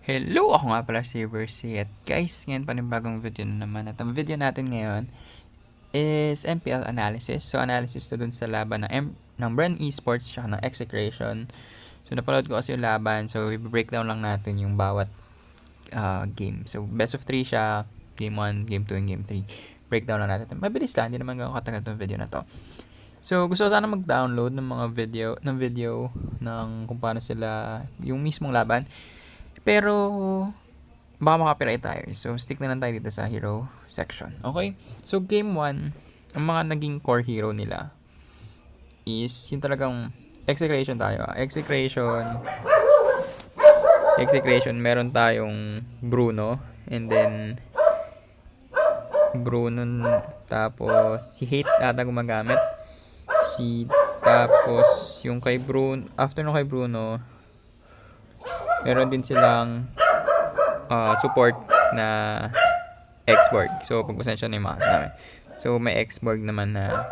Hello! Ako nga pala si Versi at guys, ngayon panibagong video na naman. At ang video natin ngayon is MPL analysis. So, analysis to dun sa laban ng Bren Esports at ng Execration. So, napanood ko kasi yung laban. So, i-breakdown lang natin yung bawat game. So, best of 3 siya. Game 1, Game 2, and Game 3. Breakdown lang natin. Mabilis lang, hindi naman gano'ng katagal itong video na to. So, gusto ko sana mag-download ng mga video ng kung paano sila yung mismong laban. Pero baka makapiright tayo. So, stick na lang tayo dito sa hero section. Okay? So, game 1, ang mga naging core hero nila is yung talagang Execration tayo. Execration, meron tayong Bruno. And then, Bruno, tapos si Hate ata gumagamit. Tapos, yung kay Bruno, after nung kay Bruno, meron din silang support na Xborg. So, pagpasensya na yung mga namin. So, may Xborg naman na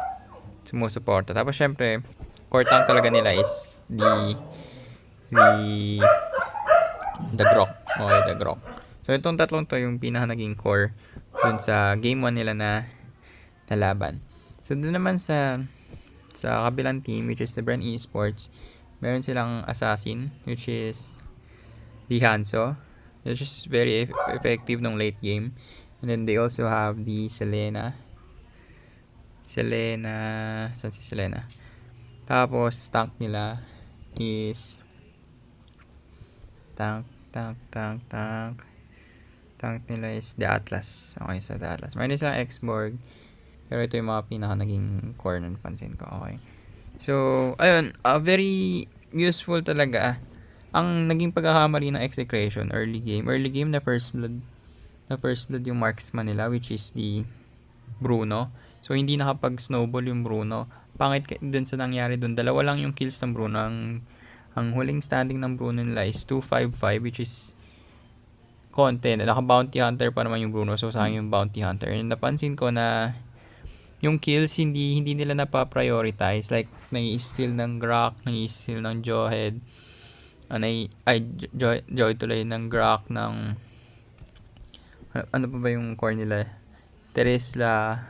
sumusuporta. Tapos, syempre, core tank talaga nila is the Grok. Okay, the Grok. So, itong tatlong to yung pinaka naging core dun sa game 1 nila na laban. So, dun naman sa kabilang team, which is the Bren Esports, meron silang assassin, which is the Hanzo, which is very effective nung late game. And then they also have the Selena. Saan si Selena? Tapos tank nila is tank nila is the Atlas. Okay, sa the Atlas. Mayroon silang Xborg. Pero ito yung mga pinaka naging core na napansin ko. Okay. So, ayun, very useful talaga. Ang naging pagkakamali ng Execration early game na first blood yung marksman nila, which is the Bruno. So hindi nakapag-snowball yung Bruno. Pangit dun sa nangyari dun. Dalawa lang yung kills ng Bruno. Ang huling standing ng Bruno nila is 255, which is konti. Naka-bounty hunter pa naman yung Bruno. So sayang yung bounty hunter. And napansin ko na yung kills hindi nila napa-prioritize. Like nai-steal ng Grok, nai-steal ng Jawhead. Joy tuloy ng Grok ng ano pa ba yung core nila? Teresla.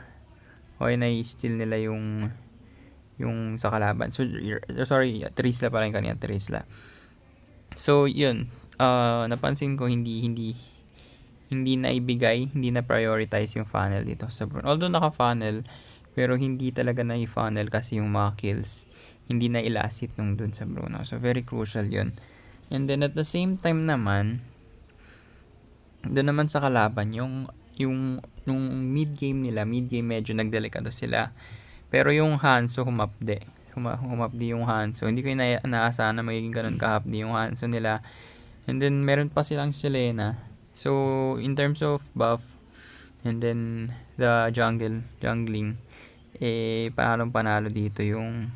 Okay, na-steal nila yung sa kalaban. So, sorry, Teresla pa rin kanina, Teresla. So, yun. Napansin ko hindi na ibigay, hindi na prioritize yung funnel dito sa Bruno. Although naka-funnel, pero hindi talaga na i-funnel kasi yung mga kills hindi na ilasit nung dun sa Bruno. So, very crucial yun. And then, at the same time naman, doon naman sa kalaban, yung mid-game nila, medyo nagdelikado sila. Pero yung Hanzo, humapdi yung Hanzo. Hindi ko inaasahan na magiging ganun kahapdi yung Hanzo nila. And then, meron pa silang Selena. So, in terms of buff, and then, the jungling, panalo dito yung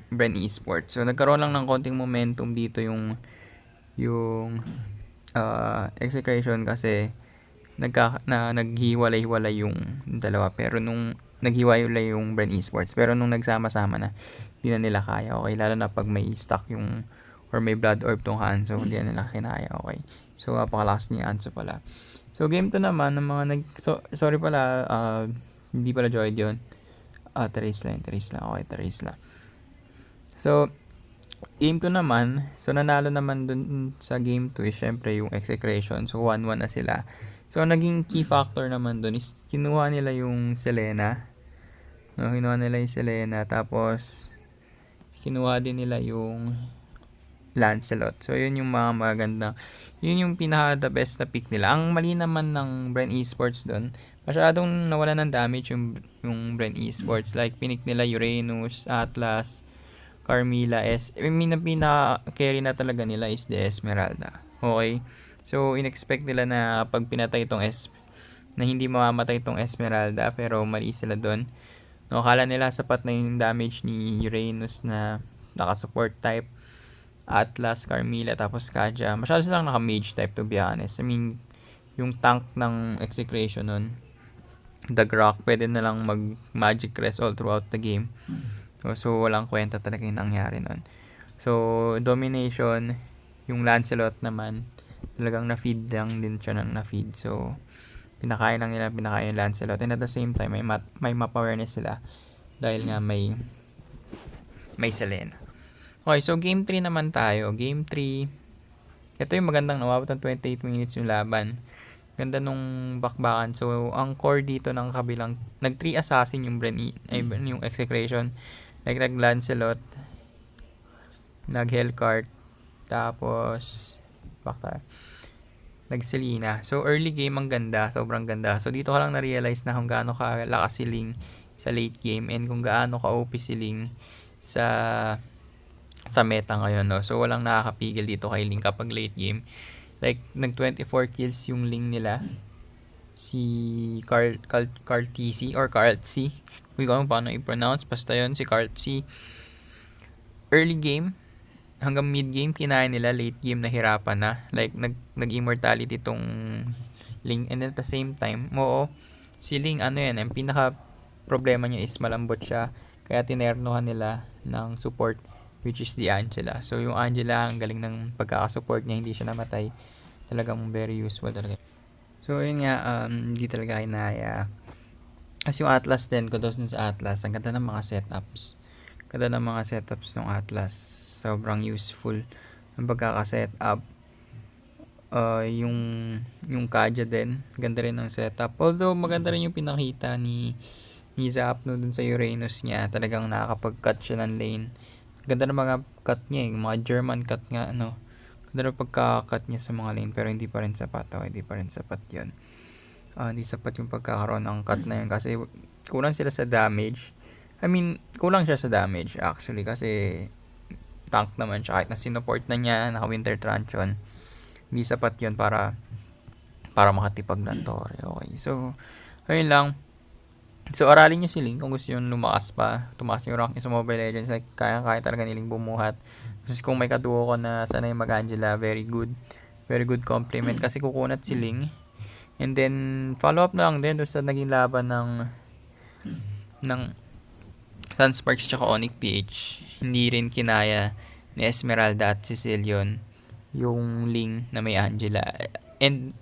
Bren Esports. So, nagkaroon lang ng konting momentum dito yung Execration kasi naghiwalay-hiwalay yung dalawa. Pero nung naghiwalay yung Bren Esports, pero nung nagsama-sama na, hindi na nila kaya. Okay, lalo na pag may stock yung or may blood orb tong Hanzo, hindi na nila kinaya. Okay. So, napakalakas ni Hanzo pala. So, game 2 naman, ng mga sorry pala, hindi pala Joy yun. Teresla. Okay, Teresla. So, game 2 naman, so nanalo naman dun sa game 2 is syempre yung Execration. So, 1-1 na sila. So, naging key factor naman dun is kinuha nila yung Selena. No, kinuha nila yung Selena. Tapos, kinuha din nila yung Lancelot. So, yun yung mga maganda. Yun yung pinaka the best na pick nila. Ang mali naman ng Bren Esports dun, masyadong nawala ng damage yung Bren Esports. Like, pinik nila Uranus, Atlas, Carmilla, pinaka-carry na talaga nila is the Esmeralda. Okay? So, in-expect nila na pag pinatay itong na hindi mamamatay itong Esmeralda, pero mali sila doon. No, akala nila sapat na yung damage ni Uranus na naka-support type, Atlas, Carmilla, tapos Kaja. Masyado silang naka-mage type, to be honest. I mean, yung tank ng Execration nun, the Grok, pwede na lang mag-magic rest all throughout the game. So walang kwenta talaga yung nangyari nun. So, domination, Yung Lancelot naman, talagang na-feed lang din siya ng na-feed. So, pinakain lang nila, pinakain yung Lancelot. And at the same time, may map awareness sila. Dahil nga may Selena. Okay, so game 3 naman tayo. Game 3, ito yung magandang nawabot ng 28 minutes yung laban. Ganda nung bakbakan. So, ang core dito ng kabilang, nag-3 assassin yung yung Execration. Like, nag-Lancelot, nag-Hellcart, tapos, bakta, nag-Selena. So, early game, ang ganda. Sobrang ganda. So, dito ka lang na-realize na kung gaano kalakas si Ling sa late game and kung gaano ka-OP si Ling sa meta ngayon, no? So, walang nakakapigil dito kay Ling kapag late game. Like, nag-24 kills yung Ling nila. Si Carl TC or Carl C. Hindi ko alam paano i-pronounce. Basta yun, si Carl C. Early game, hanggang mid game, kinaya nila. Late game, nahirapan na. Like, nag-immortality tong Ling. And at the same time, si Ling, ang pinaka problema niya is malambot siya. Kaya tinernohan nila ng support, which is the Angela. So, yung Angela, ang galing ng pagkakasupport niya, hindi siya namatay. Talagang very useful talaga. So, yun nga, hindi talaga kinaya. Kasi yung Atlas din, kudos din sa Atlas. Ang ganda ng mga setups. Ganda ng mga setups ng Atlas. Sobrang useful ang pagkaka-setup. Yung Kaja din, ganda rin ng setup. Although, maganda rin yung pinakita ni Zapno dun sa Uranus niya. Talagang nakakapag-cut siya ng lane. Ganda ng mga cut niya, yung mga German cut nga, ganda ng pagka-cut niya sa mga lane, pero hindi pa rin sapat. Hindi pa rin sapat yun. Hindi sapat yung pagkakaroon ng cut na yun kasi kulang sila sa damage. I mean, kulang siya sa damage actually kasi tank naman siya. Kahit na sinuport na niya, naka-winter truncheon, hindi sapat yun para makatipag ng Torre. Okay, so, ayun lang. So, aralin niyo si Ling kung gusto yung lumakas pa. Tumaas yung rank niya sa Mobile Legends. Like, kaya talaga niling bumuhat. Kasi kung may kaduo ko na sanay mag-Angela, very good. Very good compliment. Kasi kukunat si Ling. And then, follow up na lang din doon sa naging laban ng Sunsparks tsaka Onyx PH. Hindi rin kinaya ni Esmeralda at Sicilion yung Ling na may Angela. And,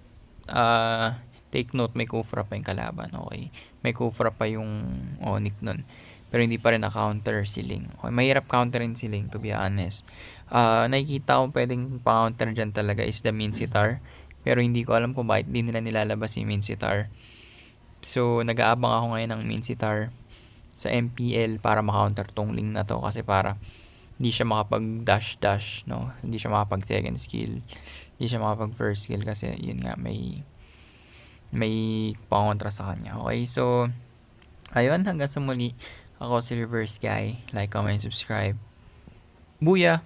take note, may Kufra pa yung kalaban. Okay. May Kufra pa yung Onyx nun. Pero hindi pa rin na-counter si Ling. Okay, mahirap counterin si Ling, to be honest. Nakikita ko pwedeng pa-counter dyan talaga is the Mincetar. Pero hindi ko alam kung bakit di nila nilalabas si Mincetar. So, nag-aabang ako ngayon ng Mincetar sa MPL para ma-counter tong Ling na to. Kasi para hindi siya makapag-dash, no? Hindi siya makapag-second skill. Hindi siya makapag-first skill kasi yun nga, may pangontra sa kanya. Okay, so ayun, hanggang sa muli. Ako si Reverse Guy. Like, comment, subscribe. Booyah!